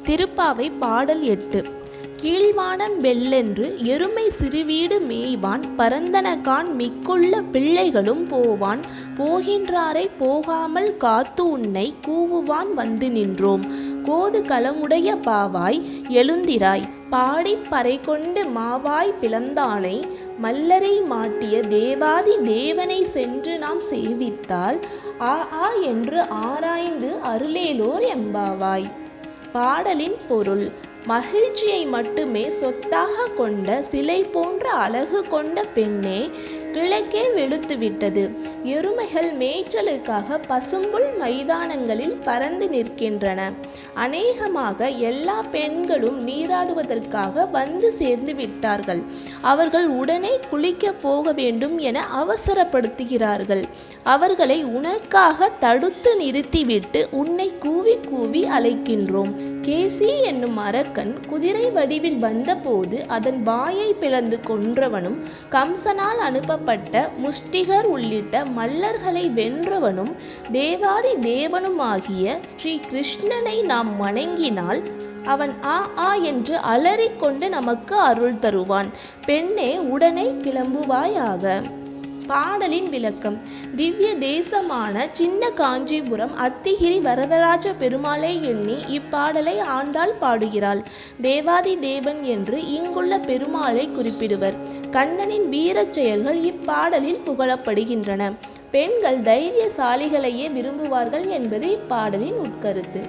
திருப்பாவை பாடல் 8. கீழ்வானம் வெள்ளென்று எருமை சிறுவீடு மேய்வான் பரந்தனகான் மிக்குள்ள பிள்ளைகளும் போவான் போகின்றாரை போகாமல் காத்து உன்னை கூவுவான் வந்து நின்றோம். கோது களமுடைய பாவாய் எழுந்திராய் பாடிப் பறைகொண்டு மாவாய் பிளந்தானை மல்லரை மாட்டிய தேவாதி தேவனை சென்று நாம் சேவித்தால் ஆ ஆ என்று ஆராய்ந்து அருளேலோர் எம்பாவாய். பாடலின் பொருள்: மகிழ்ச்சியை மட்டுமே சொத்தாக கொண்ட சிலை போன்ற அழகு கொண்ட பெண்ணே கிழக்கே வெளுத்துவிட்டது. எருமைகள் மேய்ச்சலுக்காக பசும்புல் மைதானங்களில் பறந்து நிற்கின்றன. அநேகமாக எல்லா பெண்களும் நீராடுவதற்காக வந்து சேர்ந்து விட்டார்கள். அவர்கள் உடனே குளிக்க போக வேண்டும் என அவசரப்படுத்துகிறார்கள். அவர்களை உனக்காக தடுத்து நிறுத்திவிட்டு உன்னை கூவி கூவி அழைக்கின்றோம். கேசி என்னும் அரக்கன் குதிரை வடிவில் வந்தபோது அதன் வாயை பிளந்து கொன்றவனும், கம்சனால் அனுப்பப்பட்ட முஷ்டிகர் உள்ளிட்ட மல்லர்களை வென்றவனும், தேவாதி தேவனுமாகிய ஸ்ரீ கிருஷ்ணனை நாம் வணங்கினால் அவன் ஆ ஆ என்று அலறிக்கொண்டு நமக்கு அருள் தருவான். பெண்ணே, உடனே கிளம்புவாயாக. பாடலின் விளக்கம்: திவ்ய தேசமான சின்ன காஞ்சிபுரம் அத்திகிரி வரதராஜ பெருமாளை எண்ணி இப்பாடலை ஆண்டாள் பாடுகிறாள். தேவாதி தேவன் என்று இங்குள்ள பெருமாளை குறிப்பிடுவர். கண்ணனின் வீரச் செயல்கள் இப்பாடலில் புகழப்படுகின்றன. பெண்கள் தைரியசாலிகளையே விரும்புவார்கள் என்பது இப்பாடலின் உட்கருத்து.